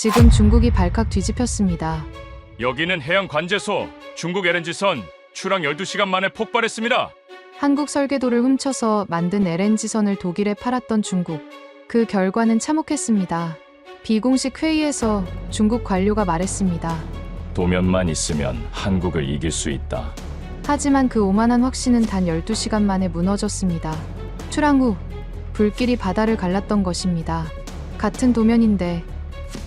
지금 중국이 발칵 뒤집혔습니다. 여기는 해양 관제소. 중국 LNG선 출항 12시간 만에 폭발했습니다. 한국 설계도를 훔쳐서 만든 LNG선을 독일에 팔았던 중국. 그 결과는 참혹했습니다. 비공식 회의에서 중국 관료가 말했습니다. 도면만 있으면 한국을 이길 수 있다. 하지만 그 오만한 확신은 단 12시간 만에 무너졌습니다. 출항 후 불길이 바다를 갈랐던 것입니다. 같은 도면인데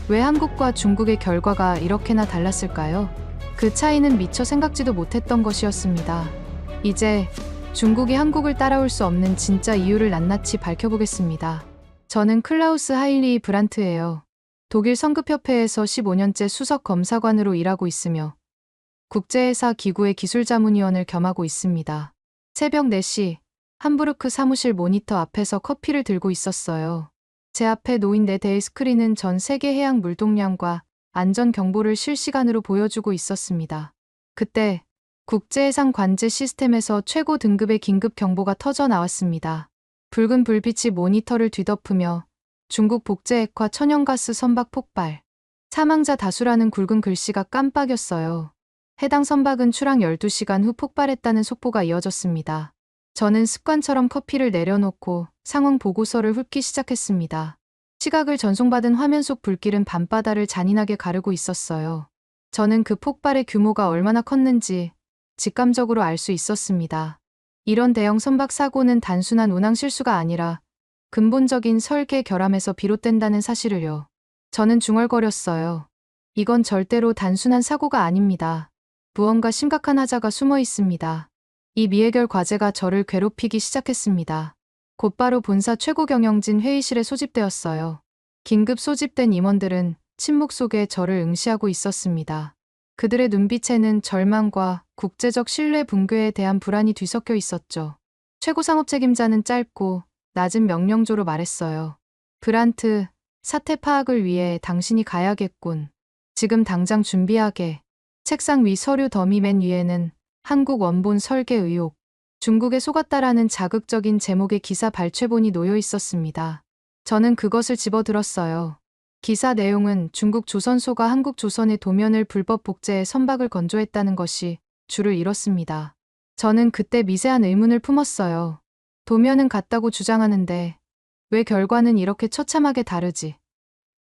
왜 한국과 중국의 결과가 이렇게나 달랐을까요? 그 차이는 미처 생각지도 못했던 것이었습니다. 이제 중국이 한국을 따라올 수 없는 진짜 이유를 낱낱이 밝혀보겠습니다. 저는 클라우스 하일리 브란트예요. 독일 성급협회에서 15년째 수석 검사관으로 일하고 있으며 국제회사 기구의 기술자문위원을 겸하고 있습니다. 새벽 4시 함부르크 사무실 모니터 앞에서 커피를 들고 있었어요. 제 앞에 놓인 4대의 스크린은 전 세계 해양 물동량과 안전 경보를 실시간으로 보여주고 있었습니다. 그때 국제해상 관제 시스템에서 최고 등급의 긴급 경보가 터져 나왔습니다. 붉은 불빛이 모니터를 뒤덮으며 중국 복제핵화 천연가스 선박 폭발. 사망자 다수라는 굵은 글씨가 깜빡였어요. 해당 선박은 출항 12시간 후 폭발했다는 속보가 이어졌습니다. 저는 습관처럼 커피를 내려놓고 상황 보고서를 훑기 시작했습니다. 시각을 전송받은 화면 속 불길은 밤바다를 잔인하게 가르고 있었어요. 저는 그 폭발의 규모가 얼마나 컸는지 직감적으로 알 수 있었습니다. 이런 대형 선박 사고는 단순한 운항 실수가 아니라 근본적인 설계 결함에서 비롯된다는 사실을요. 저는 중얼거렸어요. 이건 절대로 단순한 사고가 아닙니다. 무언가 심각한 하자가 숨어 있습니다. 이 미해결 과제가 저를 괴롭히기 시작했습니다. 곧바로 본사 최고 경영진 회의실에 소집되었어요. 긴급 소집된 임원들은 침묵 속에 저를 응시하고 있었습니다. 그들의 눈빛에는 절망과 국제적 신뢰 붕괴에 대한 불안이 뒤섞여 있었죠. 최고 상업 책임자는 짧고 낮은 명령조로 말했어요. 브란트, 사태 파악을 위해 당신이 가야겠군. 지금 당장 준비하게. 책상 위 서류 더미 맨 위에는 한국 원본 설계 의혹, 중국에 속았다라는 자극적인 제목의 기사 발췌본이 놓여 있었습니다. 저는 그것을 집어들었어요. 기사 내용은 중국 조선소가 한국 조선의 도면을 불법 복제해 선박을 건조했다는 것이 줄을 이뤘습니다. 저는 그때 미세한 의문을 품었어요. 도면은 같다고 주장하는데 왜 결과는 이렇게 처참하게 다르지?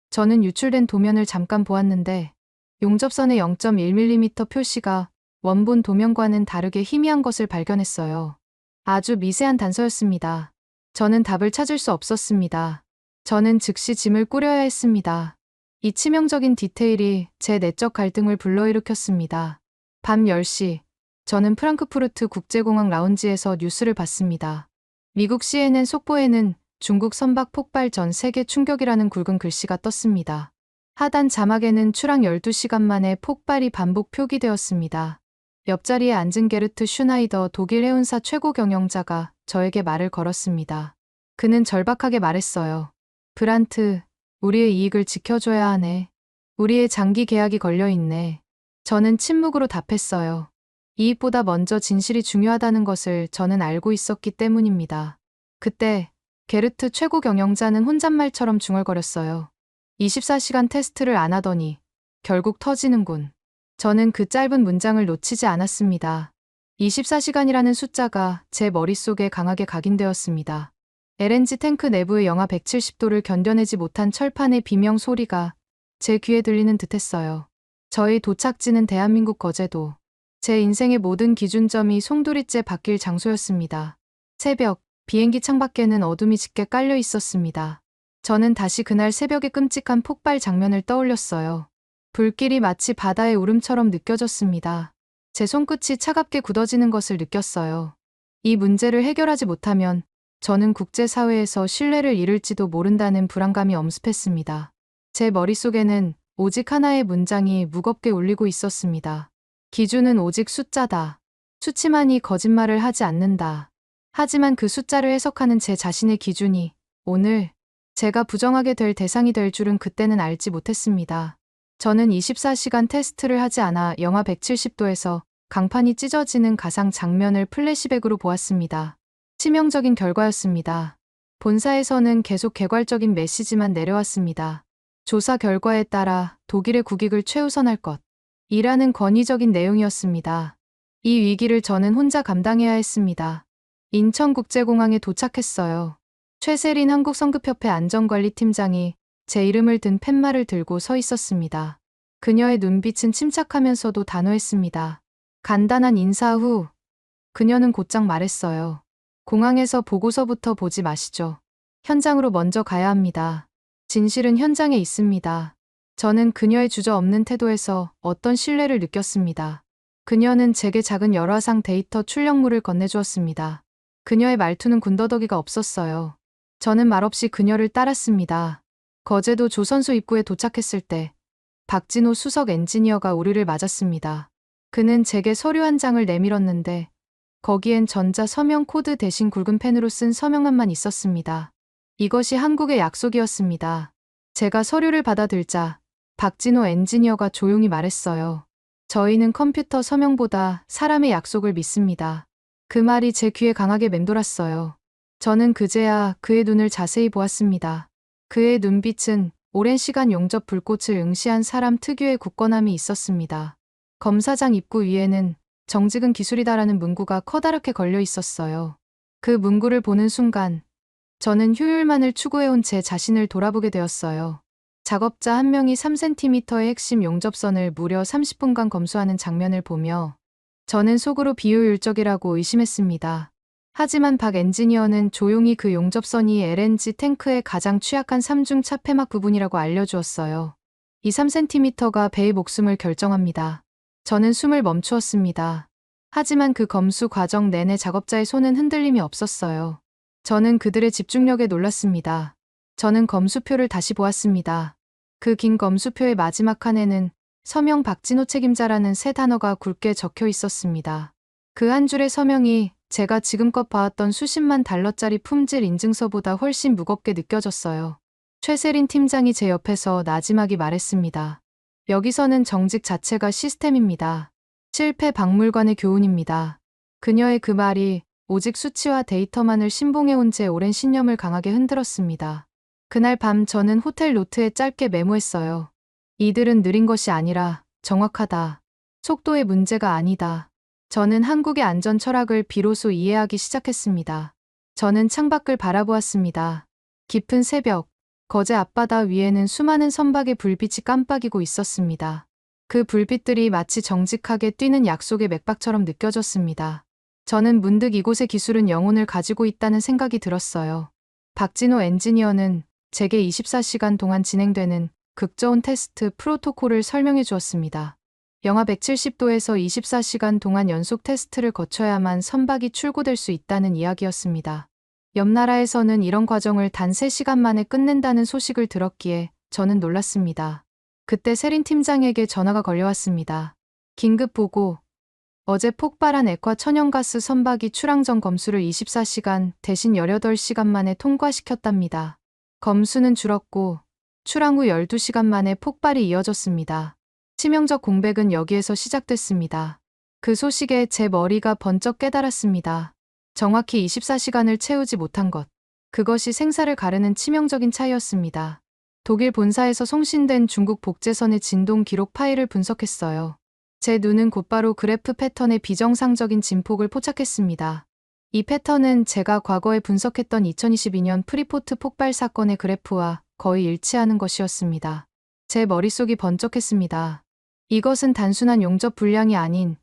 저는 유출된 도면을 잠깐 보았는데 용접선의 0.1mm 표시가 원본 도면과는 다르게 희미한 것을 발견했어요. 아주 미세한 단서였습니다. 저는 답을 찾을 수 없었습니다. 저는 즉시 짐을 꾸려야 했습니다. 이 치명적인 디테일이 제 내적 갈등을 불러일으켰습니다. 밤 10시, 저는 프랑크푸르트 국제공항 라운지에서 뉴스를 봤습니다. 미국 CNN 속보에는 중국 선박 폭발 전 세계 충격이라는 굵은 글씨가 떴습니다. 하단 자막에는 출항 12시간 만에 폭발이 반복 표기되었습니다. 옆자리에 앉은 게르트 슈나이더 독일 해운사 최고 경영자가 저에게 말을 걸었습니다. 그는 절박하게 말했어요. 브란트, 우리의 이익을 지켜줘야 하네. 우리의 장기 계약이 걸려있네. 저는 침묵으로 답했어요. 이익보다 먼저 진실이 중요하다는 것을 저는 알고 있었기 때문입니다. 그때 게르트 최고 경영자는 혼잣말처럼 중얼거렸어요. 24시간 테스트를 안 하더니 결국 터지는군. 저는 그 짧은 문장을 놓치지 않았습니다. 24시간이라는 숫자가 제 머릿속에 강하게 각인되었습니다. LNG 탱크 내부의 영하 170도를 견뎌내지 못한 철판의 비명 소리가 제 귀에 들리는 듯했어요. 저의 도착지는 대한민국 거제도. 제 인생의 모든 기준점이 송두리째 바뀔 장소였습니다. 새벽, 비행기 창밖에는 어둠이 짙게 깔려 있었습니다. 저는 다시 그날 새벽의 끔찍한 폭발 장면을 떠올렸어요. 불길이 마치 바다의 울음처럼 느껴졌습니다. 제 손끝이 차갑게 굳어지는 것을 느꼈어요. 이 문제를 해결하지 못하면 저는 국제사회에서 신뢰를 잃을지도 모른다는 불안감이 엄습했습니다. 제 머릿속에는 오직 하나의 문장이 무겁게 울리고 있었습니다. 기준은 오직 숫자다. 수치만이 거짓말을 하지 않는다. 하지만 그 숫자를 해석하는 제 자신의 기준이 오늘 제가 부정하게 될 대상이 될 줄은 그때는 알지 못했습니다. 저는 24시간 테스트를 하지 않아 영하 170도에서 강판이 찢어지는 가상 장면을 플래시백으로 보았습니다. 치명적인 결과였습니다. 본사에서는 계속 개괄적인 메시지만 내려왔습니다. 조사 결과에 따라 독일의 국익을 최우선할 것. 이라는 권위적인 내용이었습니다. 이 위기를 저는 혼자 감당해야 했습니다. 인천국제공항에 도착했어요. 최세린 한국성급협회 안전관리팀장이 제 이름을 든 팻말을 들고 서 있었습니다. 그녀의 눈빛은 침착하면서도 단호했습니다. 간단한 인사 후 그녀는 곧장 말했어요. 공항에서 보고서부터 보지 마시죠. 현장으로 먼저 가야 합니다. 진실은 현장에 있습니다. 저는 그녀의 주저없는 태도에서 어떤 신뢰를 느꼈습니다. 그녀는 제게 작은 열화상 데이터 출력물을 건네주었습니다. 그녀의 말투는 군더더기가 없었어요. 저는 말없이 그녀를 따랐습니다. 거제도 조선소 입구에 도착했을 때 박진호 수석 엔지니어가 우리를 맞았습니다. 그는 제게 서류 한 장을 내밀었는데 거기엔 전자 서명 코드 대신 굵은 펜으로 쓴 서명함만 있었습니다. 이것이 한국의 약속이었습니다. 제가 서류를 받아들자 박진호 엔지니어가 조용히 말했어요. 저희는 컴퓨터 서명보다 사람의 약속을 믿습니다. 그 말이 제 귀에 강하게 맴돌았어요. 저는 그제야 그의 눈을 자세히 보았습니다. 그의 눈빛은 오랜 시간 용접 불꽃을 응시한 사람 특유의 굳건함이 있었습니다. 검사장 입구 위에는 정직은 기술이다라는 문구가 커다랗게 걸려 있었어요. 그 문구를 보는 순간 저는 효율만을 추구해온 제 자신을 돌아보게 되었어요. 작업자 한 명이 3cm의 핵심 용접선을 무려 30분간 검수하는 장면을 보며 저는 속으로 비효율적이라고 의심했습니다. 하지만 박 엔지니어는 조용히 그 용접선이 LNG 탱크의 가장 취약한 3중 차폐막 부분이라고 알려주었어요. 이 3cm가 배의 목숨을 결정합니다. 저는 숨을 멈추었습니다. 하지만 그 검수 과정 내내 작업자의 손은 흔들림이 없었어요. 저는 그들의 집중력에 놀랐습니다. 저는 검수표를 다시 보았습니다. 그 긴 검수표의 마지막 칸에는 서명 박진호 책임자라는 세 단어가 굵게 적혀 있었습니다. 그 한 줄의 서명이 제가 지금껏 봐왔던 수십만 달러짜리 품질 인증서보다 훨씬 무겁게 느껴졌어요. 최세린 팀장이 제 옆에서 나지막이 말했습니다. 여기서는 정직 자체가 시스템입니다. 실패 박물관의 교훈입니다. 그녀의 그 말이 오직 수치와 데이터만을 신봉해온 제 오랜 신념을 강하게 흔들었습니다. 그날 밤 저는 호텔 노트에 짧게 메모했어요. 이들은 느린 것이 아니라 정확하다. 속도의 문제가 아니다. 저는 한국의 안전 철학을 비로소 이해하기 시작했습니다. 저는 창밖을 바라보았습니다. 깊은 새벽, 거제 앞바다 위에는 수많은 선박의 불빛이 깜빡이고 있었습니다. 그 불빛들이 마치 정직하게 뛰는 약속의 맥박처럼 느껴졌습니다. 저는 문득 이곳의 기술은 영혼을 가지고 있다는 생각이 들었어요. 박진호 엔지니어는 제게 24시간 동안 진행되는 극저온 테스트 프로토콜을 설명해 주었습니다. 영하 170도에서 24시간 동안 연속 테스트를 거쳐야만 선박이 출고될 수 있다는 이야기였습니다. 옆 나라에서는 이런 과정을 단 3시간 만에 끝낸다는 소식을 들었기에 저는 놀랐습니다. 그때 세린 팀장에게 전화가 걸려왔습니다. 긴급 보고. 어제 폭발한 액화 천연가스 선박이 출항 전 검수를 24시간 대신 18시간 만에 통과시켰답니다. 검수는 줄었고 출항 후 12시간 만에 폭발이 이어졌습니다. 치명적 공백은 여기에서 시작됐습니다. 그 소식에 제 머리가 번쩍 깨달았습니다. 정확히 24시간을 채우지 못한 것. 그것이 생사를 가르는 치명적인 차이였습니다. 독일 본사에서 송신된 중국 복제선의 진동 기록 파일을 분석했어요. 제 눈은 곧바로 그래프 패턴의 비정상적인 진폭을 포착했습니다. 이 패턴은 제가 과거에 분석했던 2022년 프리포트 폭발 사건의 그래프와 거의 일치하는 것이었습니다. 제 머릿속이 번쩍했습니다. 이것은 단순한 용접 불량이 아닌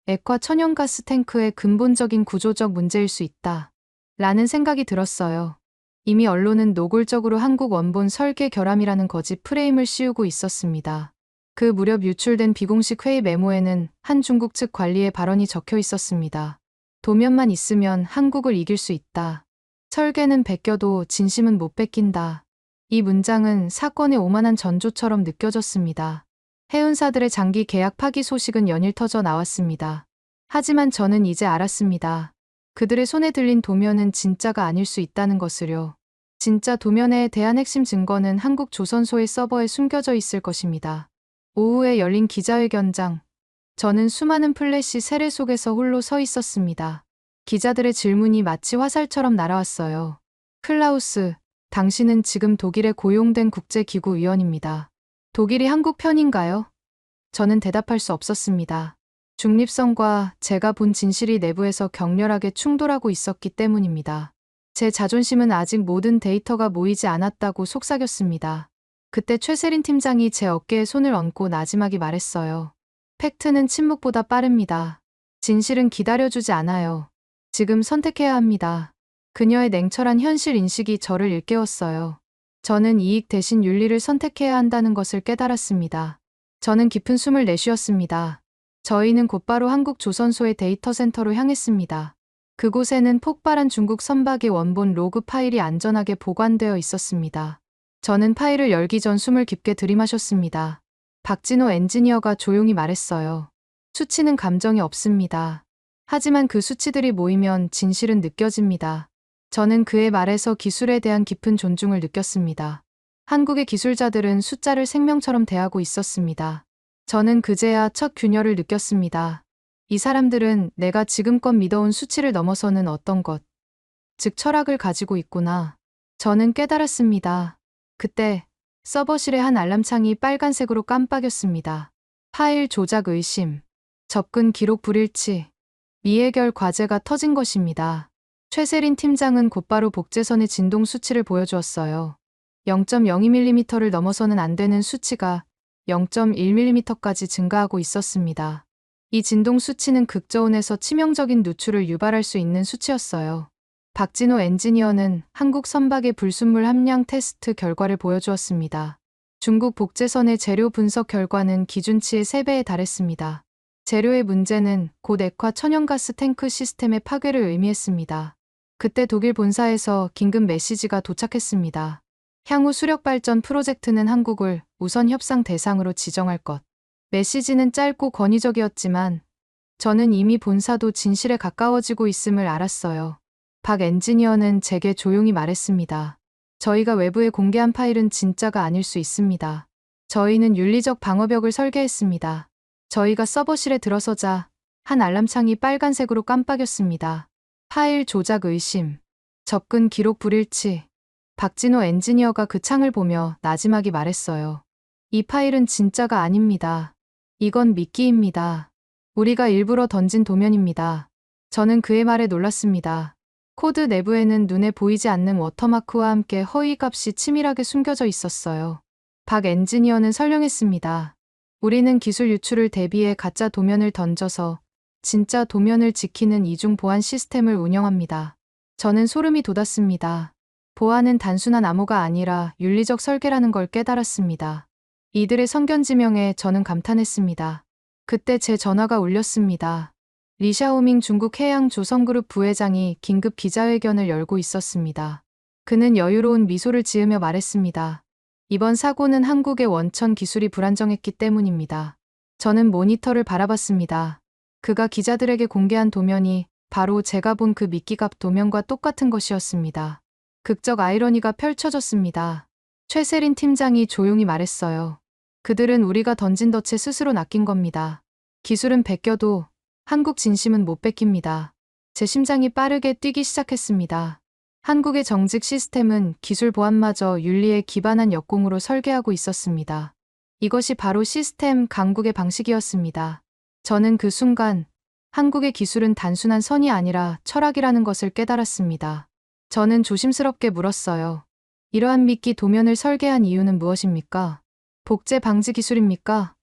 액화 천연가스 탱크의 근본적인 구조적 문제일 수 있다. 라는 생각이 들었어요. 이미 언론은 노골적으로 한국 원본 설계 결함이라는 거짓 프레임을 씌우고 있었습니다. 그 무렵 유출된 비공식 회의 메모에는 한 중국 측 관리의 발언이 적혀 있었습니다. 도면만 있으면 한국을 이길 수 있다. 설계는 베껴도 진심은 못 베낀다. 이 문장은 사건의 오만한 전조처럼 느껴졌습니다. 해운사들의 장기 계약 파기 소식은 연일 터져 나왔습니다. 하지만 저는 이제 알았습니다. 그들의 손에 들린 도면은 진짜가 아닐 수 있다는 것을요. 진짜 도면에 대한 핵심 증거는 한국 조선소의 서버에 숨겨져 있을 것입니다. 오후에 열린 기자회견장. 저는 수많은 플래시 세례 속에서 홀로 서 있었습니다. 기자들의 질문이 마치 화살처럼 날아왔어요. 클라우스, 당신은 지금 독일에 고용된 국제기구 위원입니다. 독일이 한국 편인가요? 저는 대답할 수 없었습니다. 중립성과 제가 본 진실이 내부에서 격렬하게 충돌하고 있었기 때문입니다. 제 자존심은 아직 모든 데이터가 모이지 않았다고 속삭였습니다. 그때 최세린 팀장이 제 어깨에 손을 얹고 나지막이 말했어요. 팩트는 침묵보다 빠릅니다. 진실은 기다려주지 않아요. 지금 선택해야 합니다. 그녀의 냉철한 현실 인식이 저를 일깨웠어요. 저는 이익 대신 윤리를 선택해야 한다는 것을 깨달았습니다. 저는 깊은 숨을 내쉬었습니다. 저희는 곧바로 한국 조선소의 데이터 센터로 향했습니다. 그곳에는 폭발한 중국 선박의 원본 로그 파일이 안전하게 보관되어 있었습니다. 저는 파일을 열기 전 숨을 깊게 들이마셨습니다. 박진호 엔지니어가 조용히 말했어요. 수치는 감정이 없습니다. 하지만 그 수치들이 모이면 진실은 느껴집니다. 저는 그의 말에서 기술에 대한 깊은 존중을 느꼈습니다. 한국의 기술자들은 숫자를 생명처럼 대하고 있었습니다. 저는 그제야 첫 균열을 느꼈습니다. 이 사람들은 내가 지금껏 믿어온 수치를 넘어서는 어떤 것, 즉 철학을 가지고 있구나. 저는 깨달았습니다. 그때 서버실의 한 알람창이 빨간색으로 깜빡였습니다. 파일 조작 의심, 접근 기록 불일치, 미해결 과제가 터진 것입니다. 최세린 팀장은 곧바로 복제선의 진동 수치를 보여주었어요. 0.02mm를 넘어서는 안 되는 수치가 0.1mm까지 증가하고 있었습니다. 이 진동 수치는 극저온에서 치명적인 누출을 유발할 수 있는 수치였어요. 박진호 엔지니어는 한국 선박의 불순물 함량 테스트 결과를 보여주었습니다. 중국 복제선의 재료 분석 결과는 기준치의 3배에 달했습니다. 재료의 문제는 곧 액화 천연가스 탱크 시스템의 파괴를 의미했습니다. 그때 독일 본사에서 긴급 메시지가 도착했습니다. 향후 수력 발전 프로젝트는 한국을 우선 협상 대상으로 지정할 것. 메시지는 짧고 권위적이었지만 저는 이미 본사도 진실에 가까워지고 있음을 알았어요. 박 엔지니어는 제게 조용히 말했습니다. 저희가 외부에 공개한 파일은 진짜가 아닐 수 있습니다. 저희는 윤리적 방어벽을 설계했습니다. 저희가 서버실에 들어서자 한 알람창이 빨간색으로 깜빡였습니다. 파일 조작 의심, 접근 기록 불일치. 박진호 엔지니어가 그 창을 보며 나지막이 말했어요. 이 파일은 진짜가 아닙니다. 이건 미끼입니다. 우리가 일부러 던진 도면입니다. 저는 그의 말에 놀랐습니다. 코드 내부에는 눈에 보이지 않는 워터마크와 함께 허위 값이 치밀하게 숨겨져 있었어요. 박 엔지니어는 설명했습니다. 우리는 기술 유출을 대비해 가짜 도면을 던져서 진짜 도면을 지키는 이중 보안 시스템을 운영합니다. 저는 소름이 돋았습니다. 보안은 단순한 암호가 아니라 윤리적 설계라는 걸 깨달았습니다. 이들의 성견지명에 저는 감탄했습니다. 그때 제 전화가 울렸습니다. 리샤오밍 중국 해양 조선그룹 부회장이 긴급 기자회견을 열고 있었습니다. 그는 여유로운 미소를 지으며 말했습니다. 이번 사고는 한국의 원천 기술이 불안정했기 때문입니다. 저는 모니터를 바라봤습니다. 그가 기자들에게 공개한 도면이 바로 제가 본 그 미끼갑 도면과 똑같은 것이었습니다. 극적 아이러니가 펼쳐졌습니다. 최세린 팀장이 조용히 말했어요. 그들은 우리가 던진 덫에 스스로 낚인 겁니다. 기술은 베껴도 한국 진심은 못 뺏깁니다. 제 심장이 빠르게 뛰기 시작했습니다. 한국의 정직 시스템은 기술 보안마저 윤리에 기반한 역공으로 설계하고 있었습니다. 이것이 바로 시스템 강국의 방식이었습니다. 저는 그 순간 한국의 기술은 단순한 선이 아니라 철학이라는 것을 깨달았습니다. 저는 조심스럽게 물었어요. 이러한 미끼 도면을 설계한 이유는 무엇입니까? 복제 방지 기술입니까?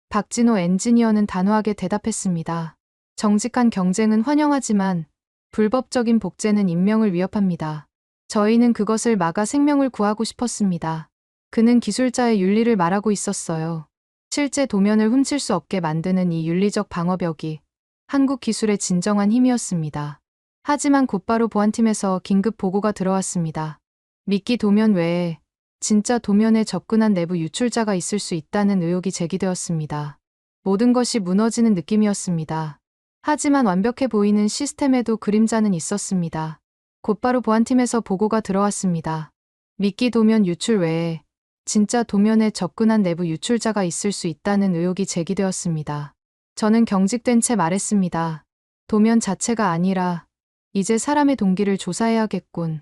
박진호 엔지니어는 단호하게 대답했습니다. 정직한 경쟁은 환영하지만 불법적인 복제는 인명을 위협합니다. 저희는 그것을 막아 생명을 구하고 싶었습니다. 그는 기술자의 윤리를 말하고 있었어요. 실제 도면을 훔칠 수 없게 만드는 이 윤리적 방어벽이 한국 기술의 진정한 힘이었습니다. 하지만 곧바로 보안팀에서 긴급 보고가 들어왔습니다. 미끼 도면 외에 진짜 도면에 접근한 내부 유출자가 있을 수 있다는 의혹이 제기되었습니다. 모든 것이 무너지는 느낌이었습니다. 하지만 완벽해 보이는 시스템에도 그림자는 있었습니다. 곧바로 보안팀에서 보고가 들어왔습니다. 미끼 도면 유출 외에 진짜 도면에 접근한 내부 유출자가 있을 수 있다는 의혹이 제기되었습니다. 저는 경직된 채 말했습니다. 도면 자체가 아니라 이제 사람의 동기를 조사해야겠군.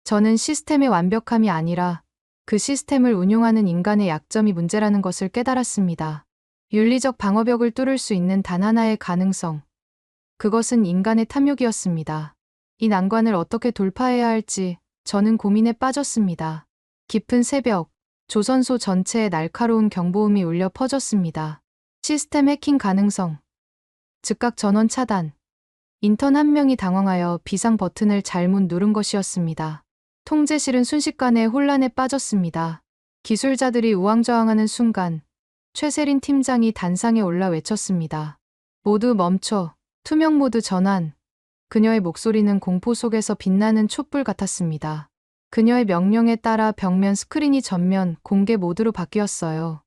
저는 시스템의 완벽함이 아니라 그 시스템을 운용하는 인간의 약점이 문제라는 것을 깨달았습니다. 윤리적 방어벽을 뚫을 수 있는 단 하나의 가능성. 그것은 인간의 탐욕이었습니다. 이 난관을 어떻게 돌파해야 할지 저는 고민에 빠졌습니다. 깊은 새벽, 조선소 전체에 날카로운 경보음이 울려 퍼졌습니다. 시스템 해킹 가능성. 즉각 전원 차단. 인턴 한 명이 당황하여 비상 버튼을 잘못 누른 것이었습니다. 통제실은 순식간에 혼란에 빠졌습니다. 기술자들이 우왕좌왕하는 순간 최세린 팀장이 단상에 올라 외쳤습니다. 모두 멈춰. 투명 모드 전환. 그녀의 목소리는 공포 속에서 빛나는 촛불 같았습니다. 그녀의 명령에 따라 벽면 스크린이 전면 공개 모드로 바뀌었어요.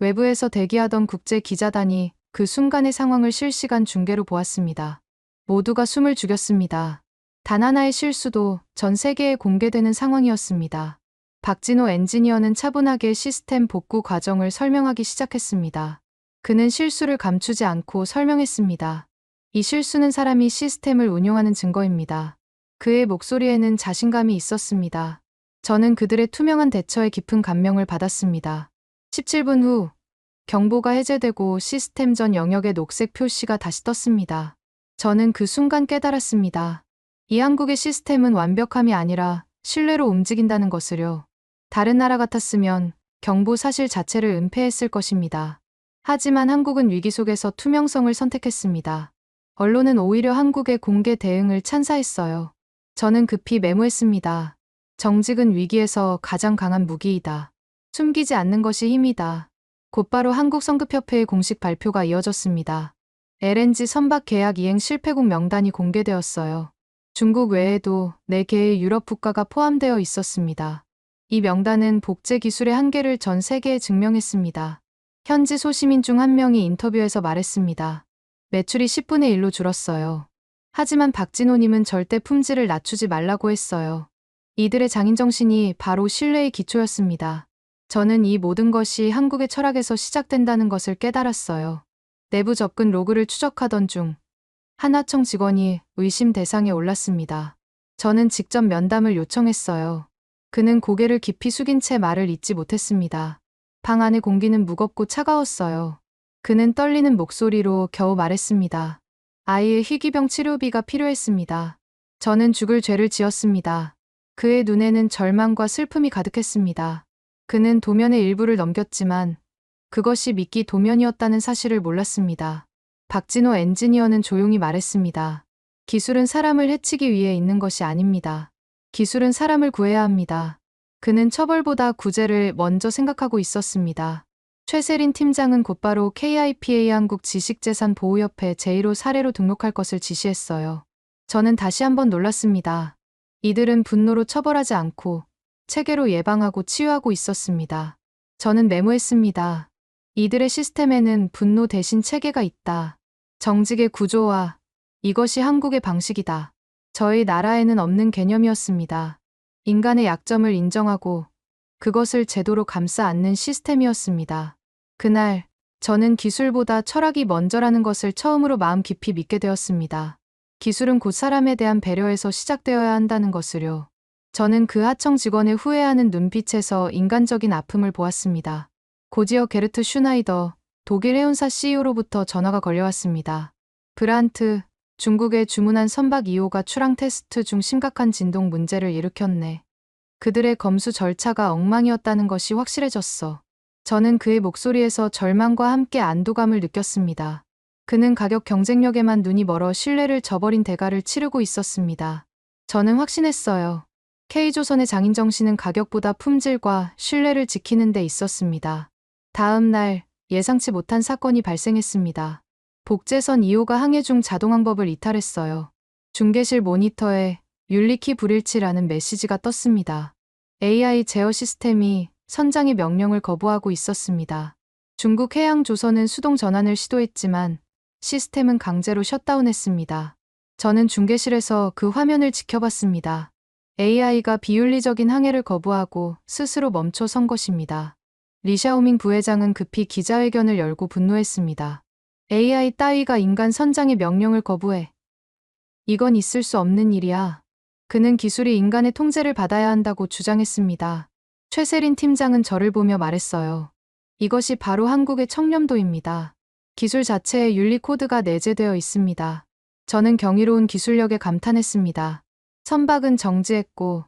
외부에서 대기하던 국제 기자단이 그 순간의 상황을 실시간 중계로 보았습니다. 모두가 숨을 죽였습니다. 단 하나의 실수도 전 세계에 공개되는 상황이었습니다. 박진호 엔지니어는 차분하게 시스템 복구 과정을 설명하기 시작했습니다. 그는 실수를 감추지 않고 설명했습니다. 이 실수는 사람이 시스템을 운용하는 증거입니다. 그의 목소리에는 자신감이 있었습니다. 저는 그들의 투명한 대처에 깊은 감명을 받았습니다. 17분 후 경보가 해제되고 시스템 전 영역의 녹색 표시가 다시 떴습니다. 저는 그 순간 깨달았습니다. 이 한국의 시스템은 완벽함이 아니라 신뢰로 움직인다는 것을요. 다른 나라 같았으면 경보 사실 자체를 은폐했을 것입니다. 하지만 한국은 위기 속에서 투명성을 선택했습니다. 언론은 오히려 한국의 공개 대응을 찬사했어요. 저는 급히 메모했습니다. 정직은 위기에서 가장 강한 무기이다. 숨기지 않는 것이 힘이다. 곧바로 한국성급협회의 공식 발표가 이어졌습니다. LNG 선박 계약 이행 실패국 명단이 공개되었어요. 중국 외에도 4개의 유럽 국가가 포함되어 있었습니다. 이 명단은 복제 기술의 한계를 전 세계에 증명했습니다. 현지 소시민 중 한 명이 인터뷰에서 말했습니다. 매출이 10분의 1로 줄었어요. 하지만 박진호님은 절대 품질을 낮추지 말라고 했어요. 이들의 장인정신이 바로 신뢰의 기초였습니다. 저는 이 모든 것이 한국의 철학에서 시작된다는 것을 깨달았어요. 내부 접근 로그를 추적하던 중 하나청 직원이 의심 대상에 올랐습니다. 저는 직접 면담을 요청했어요. 그는 고개를 깊이 숙인 채 말을 잇지 못했습니다. 방 안의 공기는 무겁고 차가웠어요. 그는 떨리는 목소리로 겨우 말했습니다. 아이의 희귀병 치료비가 필요했습니다. 저는 죽을 죄를 지었습니다. 그의 눈에는 절망과 슬픔이 가득했습니다. 그는 도면의 일부를 넘겼지만 그것이 미끼 도면이었다는 사실을 몰랐습니다. 박진호 엔지니어는 조용히 말했습니다. 기술은 사람을 해치기 위해 있는 것이 아닙니다. 기술은 사람을 구해야 합니다. 그는 처벌보다 구제를 먼저 생각하고 있었습니다. 최세린 팀장은 곧바로 KIPA 한국지식재산보호협회 제1호 사례로 등록할 것을 지시했어요. 저는 다시 한번 놀랐습니다. 이들은 분노로 처벌하지 않고 체계로 예방하고 치유하고 있었습니다. 저는 메모했습니다. 이들의 시스템에는 분노 대신 체계가 있다. 정직의 구조화. 이것이 한국의 방식이다. 저희 나라에는 없는 개념이었습니다. 인간의 약점을 인정하고 그것을 제도로 감싸 안는 시스템이었습니다. 그날 저는 기술보다 철학이 먼저라는 것을 처음으로 마음 깊이 믿게 되었습니다. 기술은 곧 사람에 대한 배려에서 시작되어야 한다는 것을요. 저는 그 하청 직원의 후회하는 눈빛에서 인간적인 아픔을 보았습니다. 고지어 게르트 슈나이더, 독일 해운사 CEO로부터 전화가 걸려왔습니다. 브란트, 중국에 주문한 선박 2호가 출항 테스트 중 심각한 진동 문제를 일으켰네. 그들의 검수 절차가 엉망이었다는 것이 확실해졌어. 저는 그의 목소리에서 절망과 함께 안도감을 느꼈습니다. 그는 가격 경쟁력에만 눈이 멀어 신뢰를 저버린 대가를 치르고 있었습니다. 저는 확신했어요. K조선의 장인정신은 가격보다 품질과 신뢰를 지키는 데 있었습니다. 다음 날 예상치 못한 사건이 발생했습니다. 복제선 2호가 항해 중 자동항법을 이탈했어요. 중계실 모니터에 윤리키 불일치라는 메시지가 떴습니다. AI 제어 시스템이 선장의 명령을 거부하고 있었습니다. 중국 해양조선은 수동 전환을 시도했지만 시스템은 강제로 셧다운했습니다. 저는 중계실에서 그 화면을 지켜봤습니다. AI가 비윤리적인 항해를 거부하고 스스로 멈춰 선 것입니다. 리샤오밍 부회장은 급히 기자회견을 열고 분노했습니다. AI 따위가 인간 선장의 명령을 거부해. 이건 있을 수 없는 일이야. 그는 기술이 인간의 통제를 받아야 한다고 주장했습니다. 최세린 팀장은 저를 보며 말했어요. 이것이 바로 한국의 청렴도입니다. 기술 자체에 윤리 코드가 내재되어 있습니다. 저는 경이로운 기술력에 감탄했습니다. 선박은 정지했고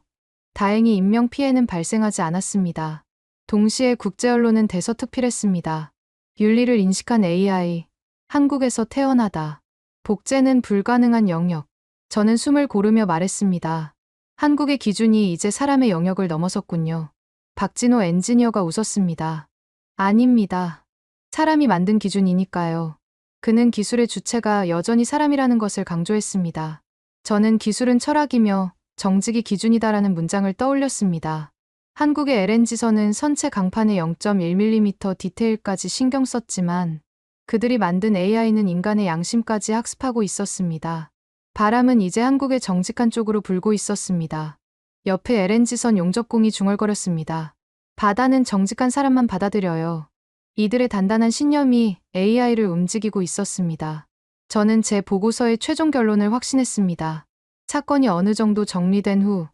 다행히 인명 피해는 발생하지 않았습니다. 동시에 국제 언론은 대서특필했습니다. 윤리를 인식한 AI, 한국에서 태어나다. 복제는 불가능한 영역. 저는 숨을 고르며 말했습니다. 한국의 기준이 이제 사람의 영역을 넘어섰군요. 박진호 엔지니어가 웃었습니다. 아닙니다. 사람이 만든 기준이니까요. 그는 기술의 주체가 여전히 사람이라는 것을 강조했습니다. 저는 기술은 철학이며 정직이 기준이다라는 문장을 떠올렸습니다. 한국의 LNG선은 선체 강판의 0.1mm 디테일까지 신경 썼지만 그들이 만든 AI는 인간의 양심까지 학습하고 있었습니다. 바람은 이제 한국의 정직한 쪽으로 불고 있었습니다. 옆에 LNG선 용접공이 중얼거렸습니다. 바다는 정직한 사람만 받아들여요. 이들의 단단한 신념이 AI를 움직이고 있었습니다. 저는 제 보고서의 최종 결론을 확신했습니다. 사건이 어느 정도 정리된 후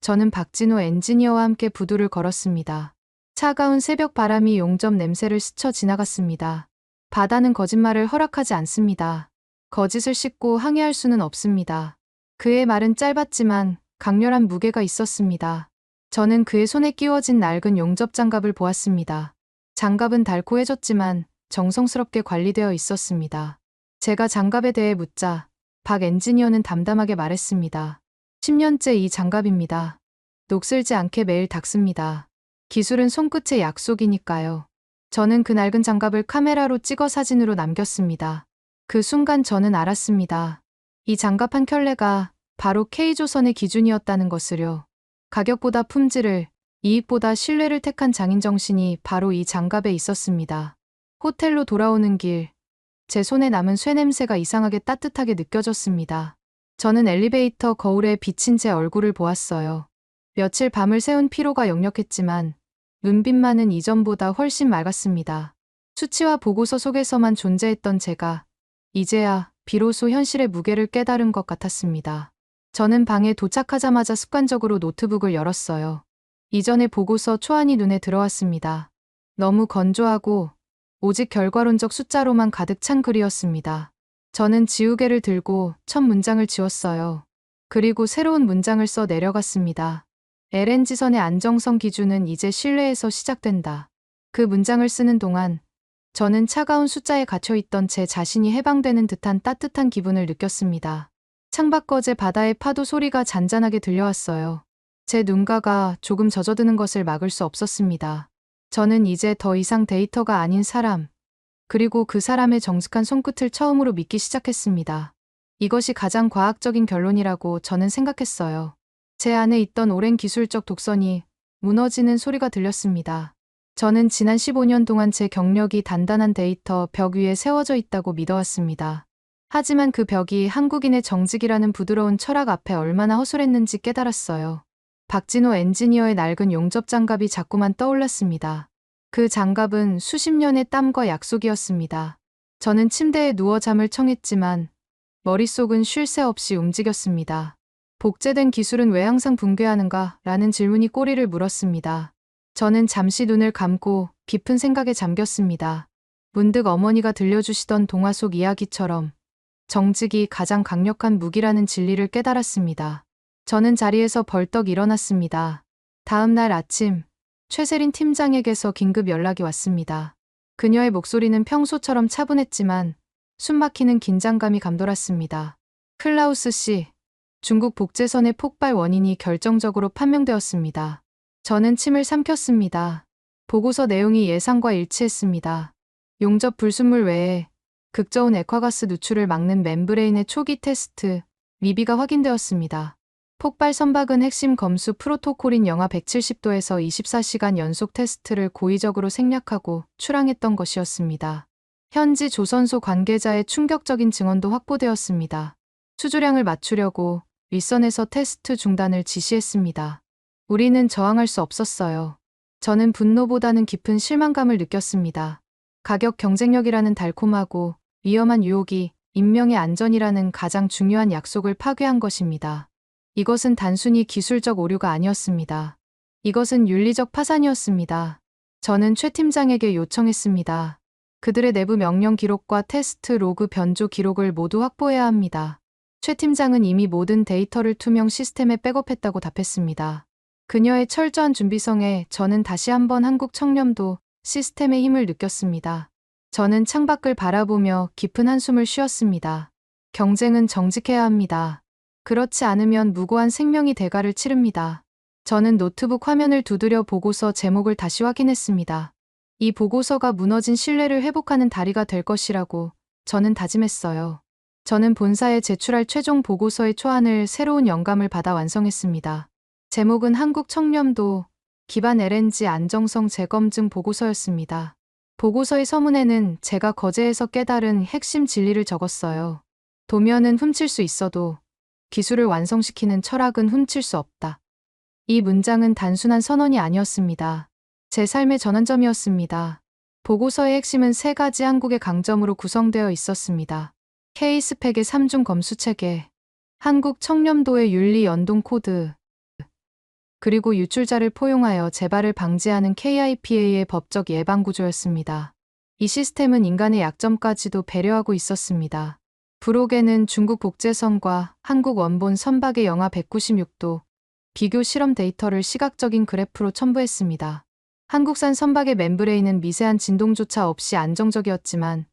저는 박진호 엔지니어와 함께 부두를 걸었습니다. 차가운 새벽 바람이 용접 냄새를 스쳐 지나갔습니다. 바다는 거짓말을 허락하지 않습니다. 거짓을 씻고 항의할 수는 없습니다. 그의 말은 짧았지만 강렬한 무게가 있었습니다. 저는 그의 손에 끼워진 낡은 용접 장갑을 보았습니다. 장갑은 달코해졌지만 정성스럽게 관리되어 있었습니다. 제가 장갑에 대해 묻자 박 엔지니어는 담담하게 말했습니다. 10년째 이 장갑입니다. 녹슬지 않게 매일 닦습니다. 기술은 손끝의 약속이니까요. 저는 그 낡은 장갑을 카메라로 찍어 사진으로 남겼습니다. 그 순간 저는 알았습니다. 이 장갑 한 켤레가 바로 K조선의 기준이었다는 것을요. 가격보다 품질을, 이익보다 신뢰를 택한 장인 정신이 바로 이 장갑에 있었습니다. 호텔로 돌아오는 길, 제 손에 남은 쇠냄새가 이상하게 따뜻하게 느껴졌습니다. 저는 엘리베이터 거울에 비친 제 얼굴을 보았어요. 며칠 밤을 새운 피로가 역력했지만 눈빛만은 이전보다 훨씬 맑았습니다. 수치와 보고서 속에서만 존재했던 제가 이제야 비로소 현실의 무게를 깨달은 것 같았습니다. 저는 방에 도착하자마자 습관적으로 노트북을 열었어요. 이전의 보고서 초안이 눈에 들어왔습니다. 너무 건조하고 오직 결과론적 숫자로만 가득 찬 글이었습니다. 저는 지우개를 들고 첫 문장을 지웠어요. 그리고 새로운 문장을 써 내려갔습니다. LNG선의 안정성 기준은 이제 신뢰에서 시작된다. 그 문장을 쓰는 동안 저는 차가운 숫자에 갇혀있던 제 자신이 해방되는 듯한 따뜻한 기분을 느꼈습니다. 창밖거제 바다의 파도 소리가 잔잔하게 들려왔어요. 제 눈가가 조금 젖어드는 것을 막을 수 없었습니다. 저는 이제 더 이상 데이터가 아닌 사람, 그리고 그 사람의 정직한 손끝을 처음으로 믿기 시작했습니다. 이것이 가장 과학적인 결론이라고 저는 생각했어요. 제 안에 있던 오랜 기술적 독선이 무너지는 소리가 들렸습니다. 저는 지난 15년 동안 제 경력이 단단한 데이터 벽 위에 세워져 있다고 믿어왔습니다. 하지만 그 벽이 한국인의 정직이라는 부드러운 철학 앞에 얼마나 허술했는지 깨달았어요. 박진호 엔지니어의 낡은 용접 장갑이 자꾸만 떠올랐습니다. 그 장갑은 수십 년의 땀과 약속이었습니다. 저는 침대에 누워 잠을 청했지만 머릿속은 쉴 새 없이 움직였습니다. 복제된 기술은 왜 항상 붕괴하는가? 라는 질문이 꼬리를 물었습니다. 저는 잠시 눈을 감고 깊은 생각에 잠겼습니다. 문득 어머니가 들려주시던 동화 속 이야기처럼 정직이 가장 강력한 무기라는 진리를 깨달았습니다. 저는 자리에서 벌떡 일어났습니다. 다음 날 아침, 최세린 팀장에게서 긴급 연락이 왔습니다. 그녀의 목소리는 평소처럼 차분했지만 숨막히는 긴장감이 감돌았습니다. 클라우스 씨, 중국 복제선의 폭발 원인이 결정적으로 판명되었습니다. 저는 침을 삼켰습니다. 보고서 내용이 예상과 일치했습니다. 용접 불순물 외에 극저온 액화가스 누출을 막는 멤브레인의 초기 테스트, 미비가 확인되었습니다. 폭발 선박은 핵심 검수 프로토콜인 영하 170도에서 24시간 연속 테스트를 고의적으로 생략하고 출항했던 것이었습니다. 현지 조선소 관계자의 충격적인 증언도 확보되었습니다. 수주량을 맞추려고 윗선에서 테스트 중단을 지시했습니다. 우리는 저항할 수 없었어요. 저는 분노보다는 깊은 실망감을 느꼈습니다. 가격 경쟁력이라는 달콤하고 위험한 유혹이 인명의 안전이라는 가장 중요한 약속을 파괴한 것입니다. 이것은 단순히 기술적 오류가 아니었습니다. 이것은 윤리적 파산이었습니다. 저는 최 팀장에게 요청했습니다. 그들의 내부 명령 기록과 테스트 로그 변조 기록을 모두 확보해야 합니다. 최 팀장은 이미 모든 데이터를 투명 시스템에 백업했다고 답했습니다. 그녀의 철저한 준비성에 저는 다시 한번 한국 청렴도 시스템의 힘을 느꼈습니다. 저는 창밖을 바라보며 깊은 한숨을 쉬었습니다. 경쟁은 정직해야 합니다. 그렇지 않으면 무고한 생명이 대가를 치릅니다. 저는 노트북 화면을 두드려 보고서 제목을 다시 확인했습니다. 이 보고서가 무너진 신뢰를 회복하는 다리가 될 것이라고 저는 다짐했어요. 저는 본사에 제출할 최종 보고서의 초안을 새로운 영감을 받아 완성했습니다. 제목은 한국 청렴도 기반 LNG 안정성 재검증 보고서였습니다. 보고서의 서문에는 제가 거제에서 깨달은 핵심 진리를 적었어요. 도면은 훔칠 수 있어도 기술을 완성시키는 철학은 훔칠 수 없다. 이 문장은 단순한 선언이 아니었습니다. 제 삶의 전환점이었습니다. 보고서의 핵심은 3가지 한국의 강점으로 구성되어 있었습니다. K스펙의 3중 검수 체계, 한국 청렴도의 윤리 연동 코드, 그리고 유출자를 포용하여 재발을 방지하는 KIPA의 법적 예방 구조였습니다. 이 시스템은 인간의 약점까지도 배려하고 있었습니다. 부록에는 중국 복제선과 한국 원본 선박의 영하 196도 비교 실험 데이터를 시각적인 그래프로 첨부했습니다. 한국산 선박의 멤브레인은 미세한 진동조차 없이 안정적이었지만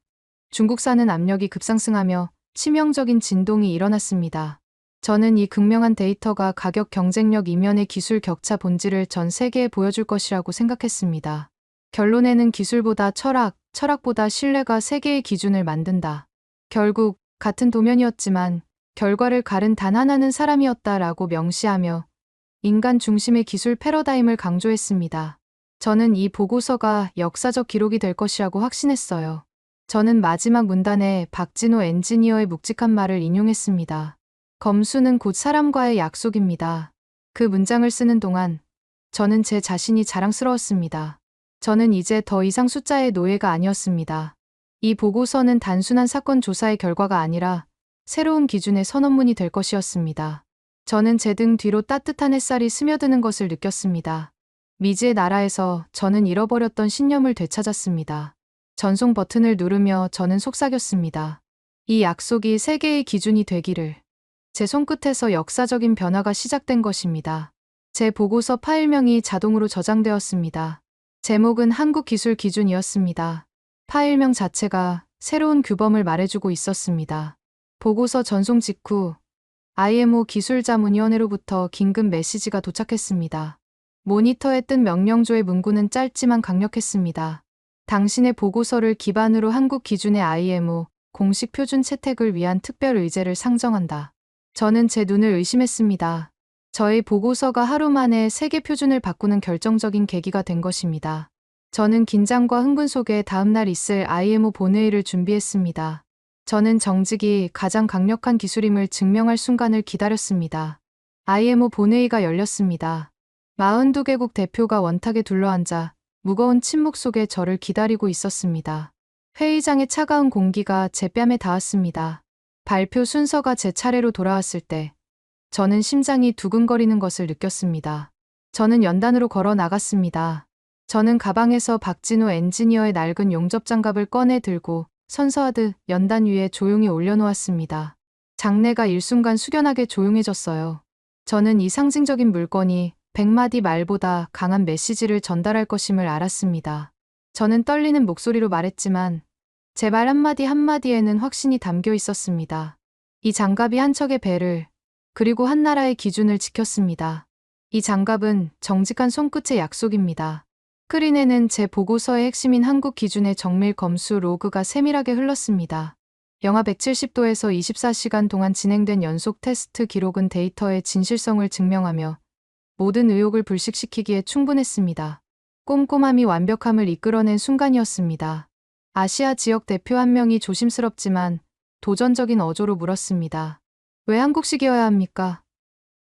중국산은 압력이 급상승하며 치명적인 진동이 일어났습니다. 저는 이 극명한 데이터가 가격 경쟁력 이면의 기술 격차 본질을 전 세계에 보여줄 것이라고 생각했습니다. 결론에는 기술보다 철학, 철학보다 신뢰가 세계의 기준을 만든다. 결국 같은 도면이었지만 결과를 가른 단 하나는 사람이었다라고 명시하며 인간 중심의 기술 패러다임을 강조했습니다. 저는 이 보고서가 역사적 기록이 될 것이라고 확신했어요. 저는 마지막 문단에 박진호 엔지니어의 묵직한 말을 인용했습니다. 검수는 곧 사람과의 약속입니다. 그 문장을 쓰는 동안 저는 제 자신이 자랑스러웠습니다. 저는 이제 더 이상 숫자의 노예가 아니었습니다. 이 보고서는 단순한 사건 조사의 결과가 아니라 새로운 기준의 선언문이 될 것이었습니다. 저는 제 등 뒤로 따뜻한 햇살이 스며드는 것을 느꼈습니다. 미지의 나라에서 저는 잃어버렸던 신념을 되찾았습니다. 전송 버튼을 누르며 저는 속삭였습니다. 이 약속이 세계의 기준이 되기를. 제 손끝에서 역사적인 변화가 시작된 것입니다. 제 보고서 파일명이 자동으로 저장되었습니다. 제목은 한국 기술 기준이었습니다. 파일명 자체가 새로운 규범을 말해주고 있었습니다. 보고서 전송 직후 IMO 기술자문위원회로부터 긴급 메시지가 도착했습니다. 모니터에 뜬 명령조의 문구는 짧지만 강력했습니다. 당신의 보고서를 기반으로 한국 기준의 IMO 공식 표준 채택을 위한 특별 의제를 상정한다. 저는 제 눈을 의심했습니다. 저의 보고서가 하루 만에 세계 표준을 바꾸는 결정적인 계기가 된 것입니다. 저는 긴장과 흥분 속에 다음날 있을 IMO 본회의를 준비했습니다. 저는 정직이 가장 강력한 기술임을 증명할 순간을 기다렸습니다. IMO 본회의가 열렸습니다. 42개국 대표가 원탁에 둘러앉아 무거운 침묵 속에 저를 기다리고 있었습니다. 회의장의 차가운 공기가 제 뺨에 닿았습니다. 발표 순서가 제 차례로 돌아왔을 때 저는 심장이 두근거리는 것을 느꼈습니다. 저는 연단으로 걸어 나갔습니다. 저는 가방에서 박진호 엔지니어의 낡은 용접장갑을 꺼내 들고 선서하듯 연단 위에 조용히 올려놓았습니다. 장내가 일순간 숙연하게 조용해졌어요. 저는 이 상징적인 물건이 100마디 말보다 강한 메시지를 전달할 것임을 알았습니다. 저는 떨리는 목소리로 말했지만 제 말 한마디 한마디에는 확신이 담겨 있었습니다. 이 장갑이 한 척의 배를 그리고 한 나라의 기준을 지켰습니다. 이 장갑은 정직한 손끝의 약속입니다. 스크린에는 제 보고서의 핵심인 한국 기준의 정밀 검수 로그가 세밀하게 흘렀습니다. 영하 170도에서 24시간 동안 진행된 연속 테스트 기록은 데이터의 진실성을 증명하며 모든 의혹을 불식시키기에 충분했습니다. 꼼꼼함이 완벽함을 이끌어낸 순간이었습니다. 아시아 지역 대표 한 명이 조심스럽지만 도전적인 어조로 물었습니다. 왜 한국식이어야 합니까?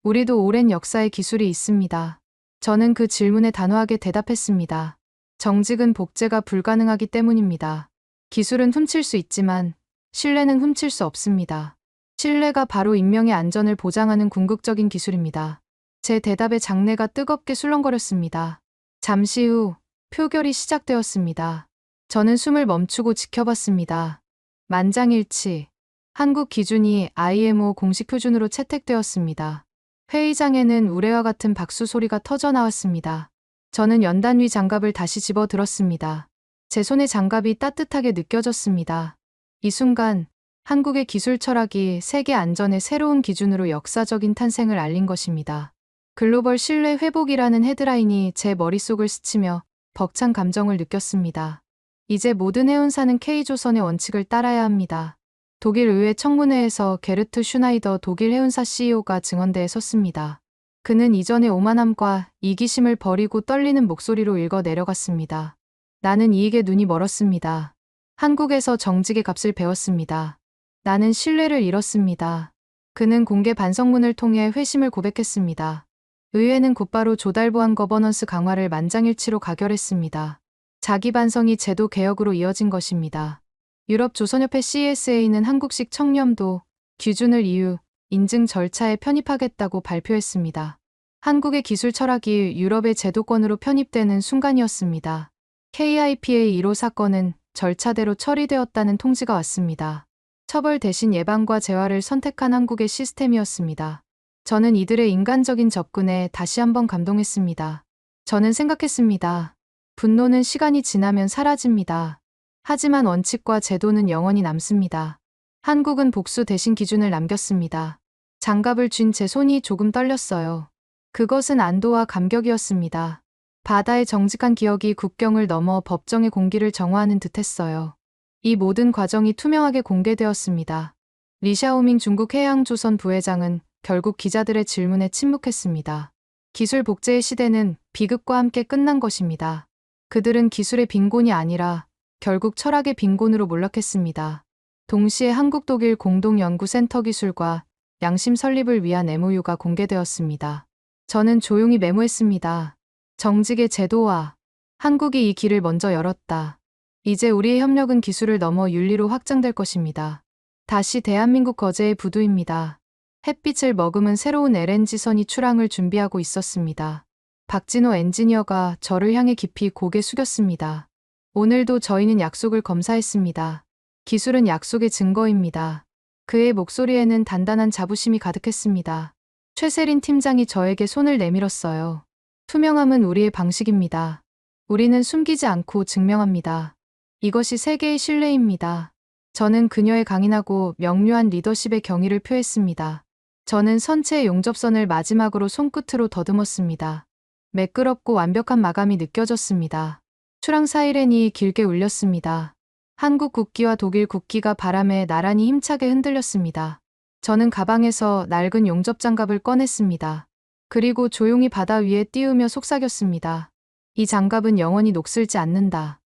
우리도 오랜 역사의 기술이 있습니다. 저는 그 질문에 단호하게 대답했습니다. 정직은 복제가 불가능하기 때문입니다. 기술은 훔칠 수 있지만 신뢰는 훔칠 수 없습니다. 신뢰가 바로 인명의 안전을 보장하는 궁극적인 기술입니다. 제 대답에 장내가 뜨겁게 술렁거렸습니다. 잠시 후 표결이 시작되었습니다. 저는 숨을 멈추고 지켜봤습니다. 만장일치. 한국 기준이 IMO 공식 표준으로 채택되었습니다. 회의장에는 우레와 같은 박수 소리가 터져 나왔습니다. 저는 연단 위 장갑을 다시 집어 들었습니다. 제 손의 장갑이 따뜻하게 느껴졌습니다. 이 순간 한국의 기술 철학이 세계 안전의 새로운 기준으로 역사적인 탄생을 알린 것입니다. 글로벌 신뢰 회복이라는 헤드라인이 제 머릿속을 스치며 벅찬 감정을 느꼈습니다. 이제 모든 해운사는 K조선의 원칙을 따라야 합니다. 독일 의회 청문회에서 게르트 슈나이더 독일 해운사 CEO가 증언대에 섰습니다. 그는 이전의 오만함과 이기심을 버리고 떨리는 목소리로 읽어 내려갔습니다. 나는 이익에 눈이 멀었습니다. 한국에서 정직의 값을 배웠습니다. 나는 신뢰를 잃었습니다. 그는 공개 반성문을 통해 회심을 고백했습니다. 의회는 곧바로 조달보안 거버넌스 강화를 만장일치로 가결했습니다. 자기 반성이 제도 개혁으로 이어진 것입니다. 유럽 조선협회 CSA는 한국식 청렴도 기준을 EU 인증 절차에 편입하겠다고 발표했습니다. 한국의 기술 철학이 유럽의 제도권으로 편입되는 순간이었습니다. KIPA 1호 사건은 절차대로 처리되었다는 통지가 왔습니다. 처벌 대신 예방과 재활을 선택한 한국의 시스템이었습니다. 저는 이들의 인간적인 접근에 다시 한번 감동했습니다. 저는 생각했습니다. 분노는 시간이 지나면 사라집니다. 하지만 원칙과 제도는 영원히 남습니다. 한국은 복수 대신 기준을 남겼습니다. 장갑을 쥔 제 손이 조금 떨렸어요. 그것은 안도와 감격이었습니다. 바다의 정직한 기억이 국경을 넘어 법정의 공기를 정화하는 듯했어요. 이 모든 과정이 투명하게 공개되었습니다. 리샤오밍 중국 해양조선 부회장은 결국 기자들의 질문에 침묵했습니다. 기술 복제의 시대는 비극과 함께 끝난 것입니다. 그들은 기술의 빈곤이 아니라 결국 철학의 빈곤으로 몰락했습니다. 동시에 한국-독일 공동연구센터 기술과 양심 설립을 위한 MOU가 공개되었습니다. 저는 조용히 메모했습니다. 정직의 제도화. 한국이 이 길을 먼저 열었다. 이제 우리의 협력은 기술을 넘어 윤리로 확장될 것입니다. 다시 대한민국 거제의 부두입니다. 햇빛을 머금은 새로운 LNG선이 출항을 준비하고 있었습니다. 박진호 엔지니어가 저를 향해 깊이 고개 숙였습니다. 오늘도 저희는 약속을 검사했습니다. 기술은 약속의 증거입니다. 그의 목소리에는 단단한 자부심이 가득했습니다. 최세린 팀장이 저에게 손을 내밀었어요. 투명함은 우리의 방식입니다. 우리는 숨기지 않고 증명합니다. 이것이 세계의 신뢰입니다. 저는 그녀의 강인하고 명료한 리더십의 경의를 표했습니다. 저는 선체의 용접선을 마지막으로 손끝으로 더듬었습니다. 매끄럽고 완벽한 마감이 느껴졌습니다. 출항 사이렌이 길게 울렸습니다. 한국 국기와 독일 국기가 바람에 나란히 힘차게 흔들렸습니다. 저는 가방에서 낡은 용접장갑을 꺼냈습니다. 그리고 조용히 바다 위에 띄우며 속삭였습니다. 이 장갑은 영원히 녹슬지 않는다.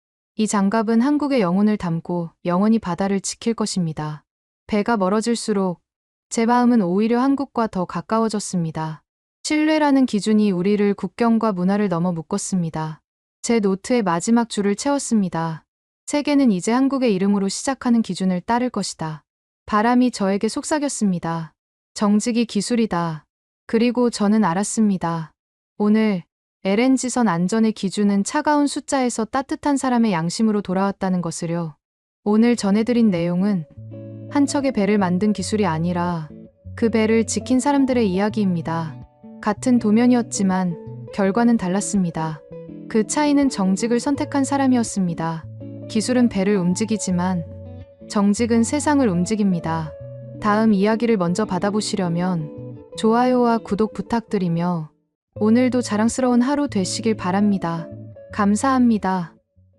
이 장갑은 한국의 영혼을 담고 영원히 바다를 지킬 것입니다. 배가 멀어질수록 제 마음은 오히려 한국과 더 가까워졌습니다. 신뢰라는 기준이 우리를 국경과 문화를 넘어 묶었습니다. 제 노트의 마지막 줄을 채웠습니다. 세계는 이제 한국의 이름으로 시작하는 기준을 따를 것이다. 바람이 저에게 속삭였습니다. 정직이 기술이다. 그리고 저는 알았습니다. 오늘 LNG선 안전의 기준은 차가운 숫자에서 따뜻한 사람의 양심으로 돌아왔다는 것을요. 오늘 전해드린 내용은 한 척의 배를 만든 기술이 아니라 그 배를 지킨 사람들의 이야기입니다. 같은 도면이었지만 결과는 달랐습니다. 그 차이는 정직을 선택한 사람이었습니다. 기술은 배를 움직이지만 정직은 세상을 움직입니다. 다음 이야기를 먼저 받아보시려면 좋아요와 구독 부탁드리며 오늘도 자랑스러운 하루 되시길 바랍니다. 감사합니다.